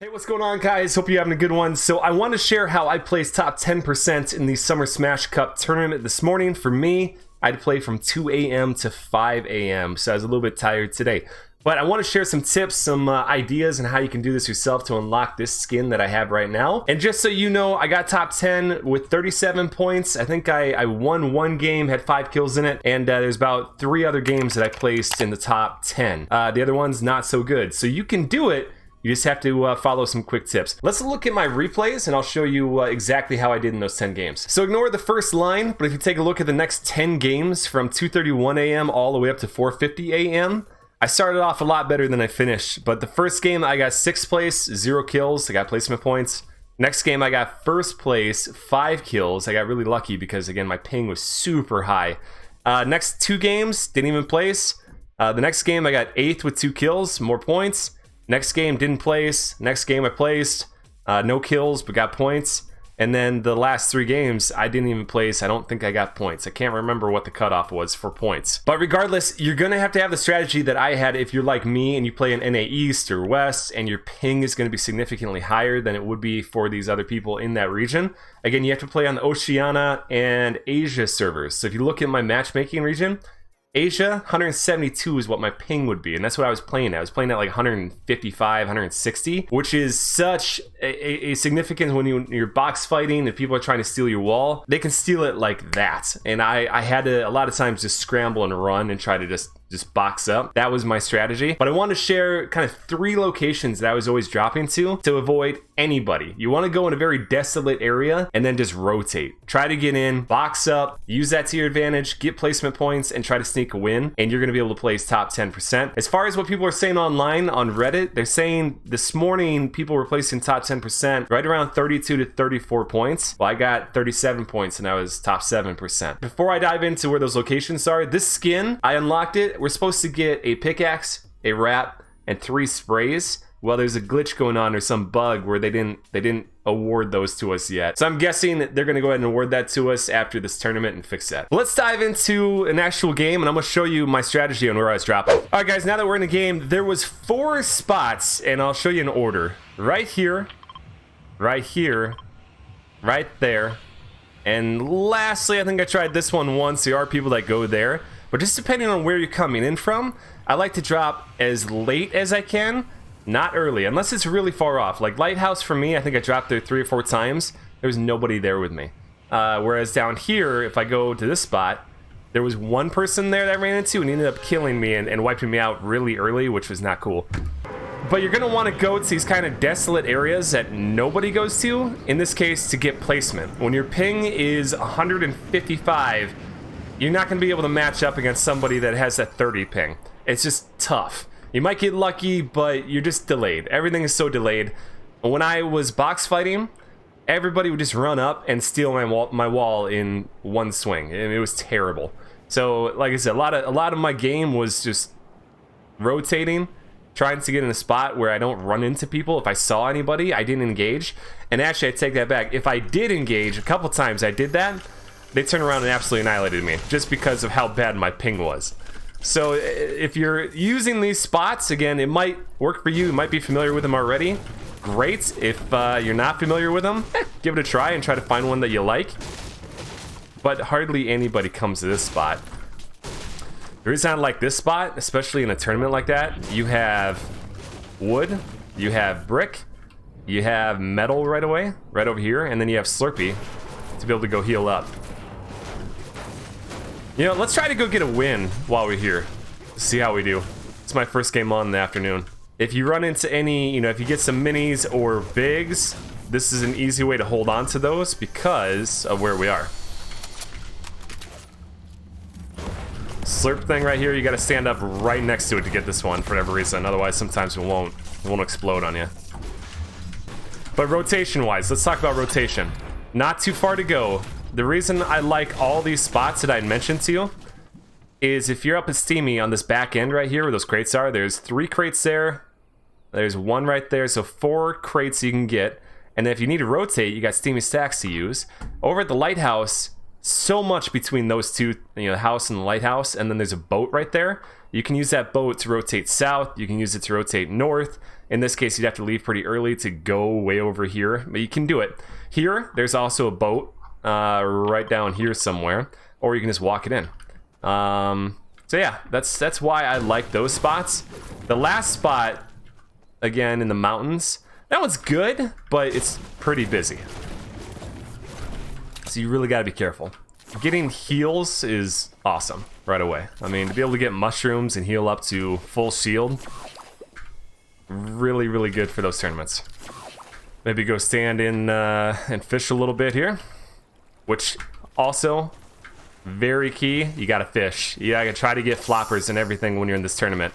Hey, what's going on, guys? Hope you're having a good one. So I want to share how I placed top 10% in the Summer Smash Cup tournament this morning. For me, I had to play from 2 a.m. to 5 a.m., so I was a little bit tired today. But I want to share some tips, some ideas on how you can do this yourself to unlock this skin that I have right now. And just so you know, I got top 10 with 37 points. I think I won one game, had 5 kills in it, and there's about 3 other games that I placed in the top 10. The other one's not so good. So you can do it. You just have to follow some quick tips. Let's look at my replays and I'll show you exactly how I did in those 10 games. So ignore the first line, but if you take a look at the next 10 games from 2:31 a.m. all the way up to 4:50 a.m., I started off a lot better than I finished. But the first game I got 6th place, 0 kills, I got placement points. Next game I got 1st place, 5 kills. I got really lucky because again my ping was super high. Next 2 games, didn't even place. The next game I got 8th with 2 kills, more points. Next game didn't place. Next game I placed. No kills, but got points. And then the last 3 games, I didn't even place. I don't think I got points. I can't remember what the cutoff was for points. But regardless, you're going to have the strategy that I had if you're like me and you play in NA East or West and your ping is going to be significantly higher than it would be for these other people in that region. Again, you have to play on the Oceania and Asia servers. So if you look at my matchmaking region, Asia, 172 is what my ping would be, and that's what I was playing at. I was playing at like 155, 160, which is such a significance when you're box fighting and people are trying to steal your wall. They can steal it like that, and I had to, a lot of times, just scramble and run and try to just box up. That was my strategy. But I want to share kind of 3 locations that I was always dropping to avoid anybody. You want to go in a very desolate area and then just rotate. Try to get in, box up, use that to your advantage, get placement points, and try to sneak a win, and you're going to be able to place top 10%. As far as what people are saying online on Reddit, they're saying this morning people were placing top 10% right around 32 to 34 points. Well, I got 37 points and I was top 7%. Before I dive into where those locations are, this skin, I unlocked it. We're supposed to get a pickaxe, a wrap, and 3 sprays. Well, there's a glitch going on or some bug where they didn't award those to us yet. So I'm guessing that they're going to go ahead and award that to us after this tournament and fix that. Let's dive into an actual game and I'm going to show you my strategy on where I was dropping. All right, guys, now that we're in the game, there was 4 spots and I'll show you in order. Right here, right here, right there. And lastly, I think I tried this one once. There are people that go there. But just depending on where you're coming in from, I like to drop as late as I can, not early, unless it's really far off. Like Lighthouse for me, I think I dropped there 3 or 4 times. There was nobody there with me. Whereas down here, if I go to this spot, there was one person there that I ran into and he ended up killing me and wiping me out really early, which was not cool. But you're going to want to go to these kind of desolate areas that nobody goes to, in this case, to get placement. When your ping is 155, you're not going to be able to match up against somebody that has a 30 ping. It's just tough. You might get lucky, but you're just delayed. Everything is so delayed. When I was box fighting, everybody would just run up and steal my wall in one swing, and it was terrible. So, like I said, a lot of my game was just rotating, trying to get in a spot where I don't run into people. If I saw anybody, I didn't engage. And actually, I take that back. If I did engage, a couple times I did that, they turned around and absolutely annihilated me just because of how bad my ping was. So if you're using these spots, again, it might work for you. You might be familiar with them already. Great. If you're not familiar with them, give it a try and try to find one that you like. But hardly anybody comes to this spot. The reason I like this spot, especially in a tournament like that, you have wood, you have brick, you have metal right away, right over here, and then you have Slurpee to be able to go heal up. You know, let's try to go get a win while we're here. See how we do. It's my first game on in the afternoon. If you run into any, you know, if you get some minis or bigs, this is an easy way to hold on to those because of where we are. Slurp thing right here, you gotta stand up right next to it to get this one for whatever reason. Otherwise, sometimes it won't explode on you. But rotation-wise, let's talk about rotation. Not too far to go. The reason I like all these spots that I mentioned to you is if you're up at Steamy on this back end right here where those crates are, there's 3 crates there, there's 1 right there, so 4 crates you can get. And then if you need to rotate, you got Steamy stacks to use. Over at the Lighthouse, so much between those two, you know, the house and the lighthouse, and then there's a boat right there. You can use that boat to rotate south. You can use it to rotate north. In this case, you'd have to leave pretty early to go way over here, but you can do it. Here, there's also a boat right down here somewhere, or you can just walk it in. So yeah, that's why I like those spots. The last spot, again, in the mountains, that one's good, but it's pretty busy. So you really got to be careful. Getting heals is awesome right away. I mean, to be able to get mushrooms and heal up to full shield, really, really good for those tournaments. Maybe go stand in and fish a little bit here, which also very key. You got to fish. You got to try to get floppers and everything when you're in this tournament.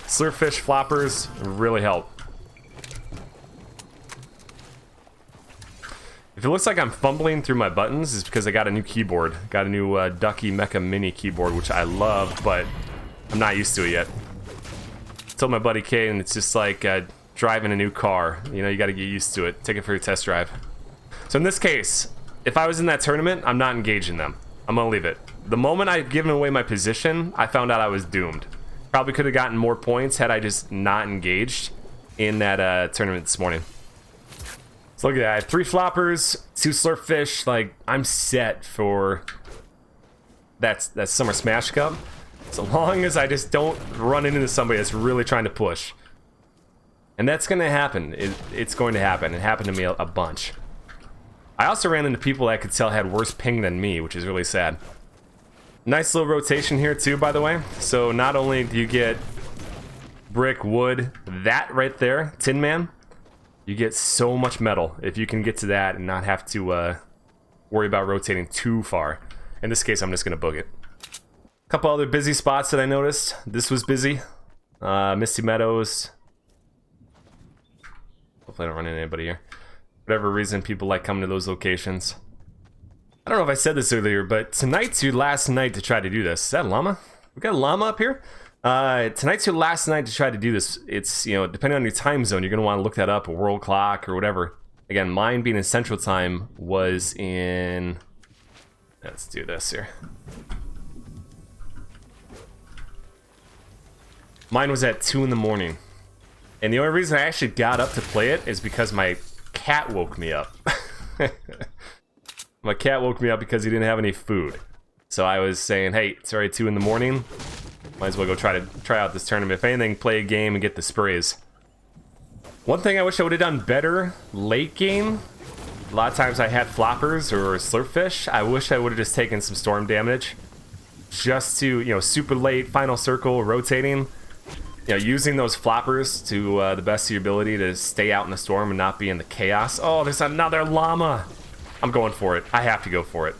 Slurpfish floppers really help. If it looks like I'm fumbling through my buttons, it's because I got a new keyboard. Got a new Ducky Mecha Mini keyboard, which I love, but I'm not used to it yet. I told my buddy Kay, and it's just like driving a new car. You know, you got to get used to it. Take it for your test drive. So in this case, if I was in that tournament, I'm not engaging them. I'm going to leave it. The moment I've given away my position, I found out I was doomed. Probably could have gotten more points had I just not engaged in that tournament this morning. So look at that. I have 3 floppers, 2 slurpfish. Like, I'm set for that Summer Smash Cup. So long as I just don't run into somebody that's really trying to push. And that's going to happen. It's going to happen. It happened to me a bunch. I also ran into people that I could tell had worse ping than me, which is really sad. Nice little rotation here too, by the way. So not only do you get brick, wood, that right there, Tin Man, you get so much metal if you can get to that and not have to worry about rotating too far. In this case, I'm just going to book it. A couple other busy spots that I noticed. This was busy. Misty Meadows. Hopefully I don't run into anybody here. Whatever reason, people like coming to those locations. I don't know if I said this earlier, but tonight's your last night to try to do this. Is that a llama? We got a llama up here? Tonight's your last night to try to do this. It's, you know, depending on your time zone, you're going to want to look that up, a world clock or whatever. Again, mine being in Central Time was in... Let's do this here. Mine was at 2 in the morning. And the only reason I actually got up to play it is because my cat woke me up. My cat woke me up because he didn't have any food. So I was saying, hey, it's already 2 in the morning. Might as well go try out this tournament. If anything, play a game and get the sprays. One thing I wish I would have done better late game. A lot of times I had floppers or slurpfish. I wish I would have just taken some storm damage. Just to, you know, super late, final circle, rotating. You know, using those floppers to the best of your ability to stay out in the storm and not be in the chaos. Oh, there's another llama. I'm going for it. I have to go for it.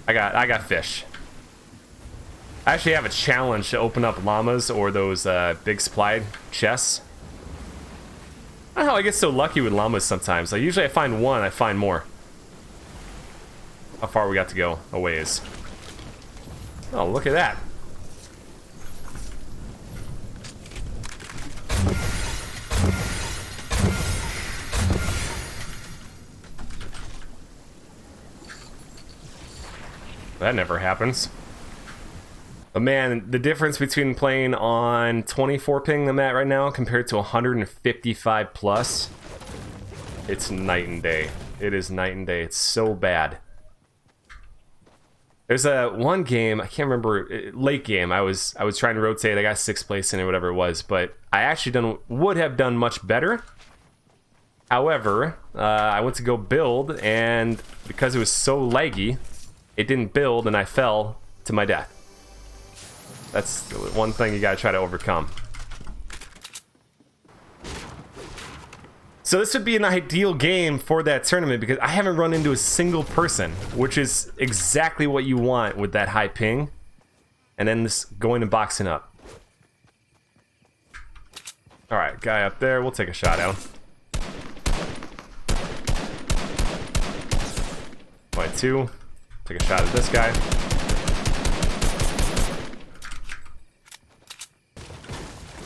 I got fish. I actually have a challenge to open up llamas or those big supply chests. I don't know how I get so lucky with llamas sometimes. Like, usually I find one, I find more. How far we got to go? A ways. Oh, look at that. That never happens. But man, the difference between playing on 24 ping I'm at right now compared to 155 plus, it's night and day. It is night and day. It's so bad. There's a one game, I can't remember, late game, I was trying to rotate, I got 6th place in it, whatever it was, but I actually would have done much better. However, I went to go build, and because it was so laggy, it didn't build, and I fell to my death. That's one thing you gotta try to overcome. So this would be an ideal game for that tournament because I haven't run into a single person, which is exactly what you want with that high ping. And then this going and boxing up. Alright, guy up there, we'll take a shot at him. 22. Take a shot at this guy.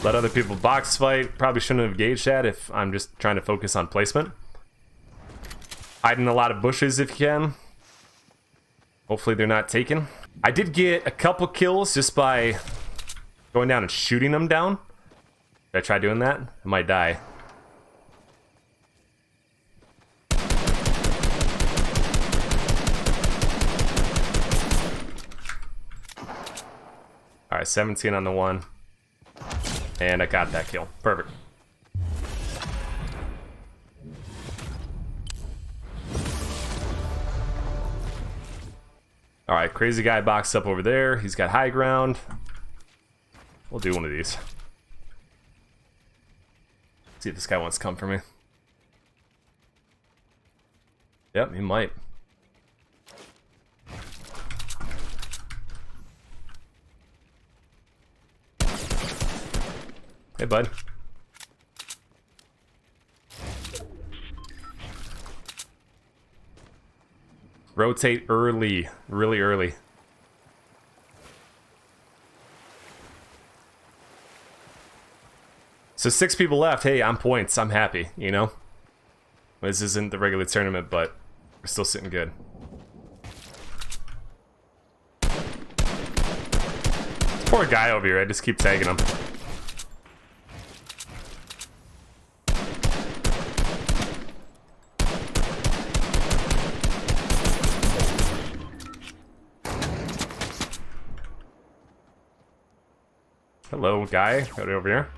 Let other people box fight. Probably shouldn't have engaged that if I'm just trying to focus on placement. Hide in a lot of bushes if you can. Hopefully they're not taken. I did get a couple kills just by going down and shooting them down. Should I try doing that? I might die. Alright, 17 on the one. And I got that kill. Perfect. Alright, crazy guy boxed up over there. He's got high ground. We'll do one of these. See if this guy wants to come for me. Yep, he might. Hey, bud. Rotate early, really early. So 6 people left. Hey, I'm points. I'm happy, you know? This isn't the regular tournament, but we're still sitting good. Poor guy over here. I just keep tagging him. Hello, guy. Got it over here.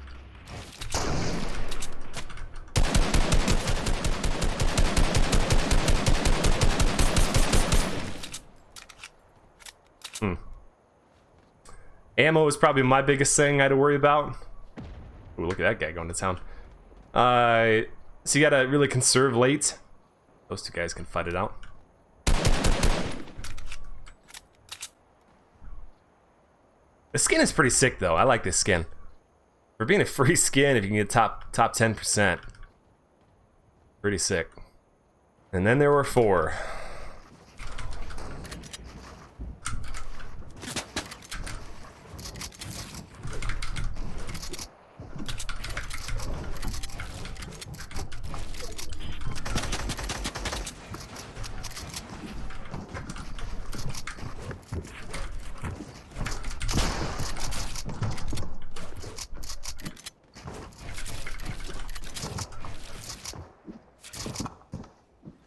Ammo is probably my biggest thing I had to worry about. Ooh, look at that guy going to town. So you gotta really conserve late. Those two guys can fight it out. The skin is pretty sick though. I like this skin. For being a free skin, if you can get top 10%. Pretty sick. And then there were 4.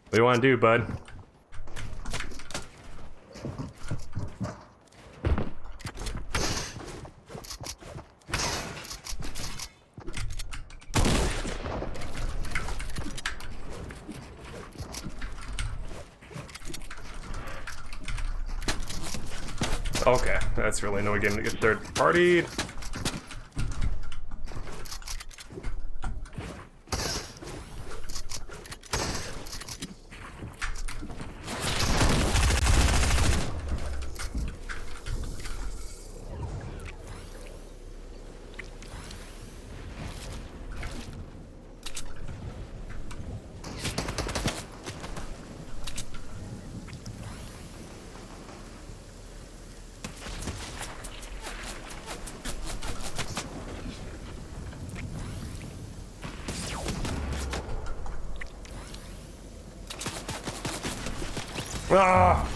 What do you want to do, bud? Okay, that's really no game to get third partied. Ah!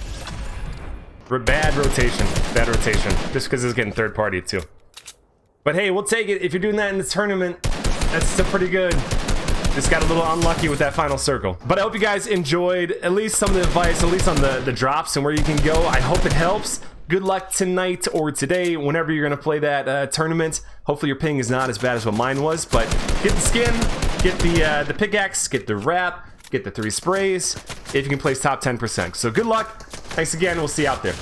Bad rotation. Bad rotation. Just because it's getting third party too. But hey, we'll take it. If you're doing that in the tournament, that's still pretty good. Just got a little unlucky with that final circle. But I hope you guys enjoyed at least some of the advice, at least on the drops and where you can go. I hope it helps. Good luck tonight or today, whenever you're going to play that tournament. Hopefully your ping is not as bad as what mine was. But get the skin, get the pickaxe, get the wrap, get the 3 sprays, if you can place top 10%. So good luck. Thanks again. We'll see you out there.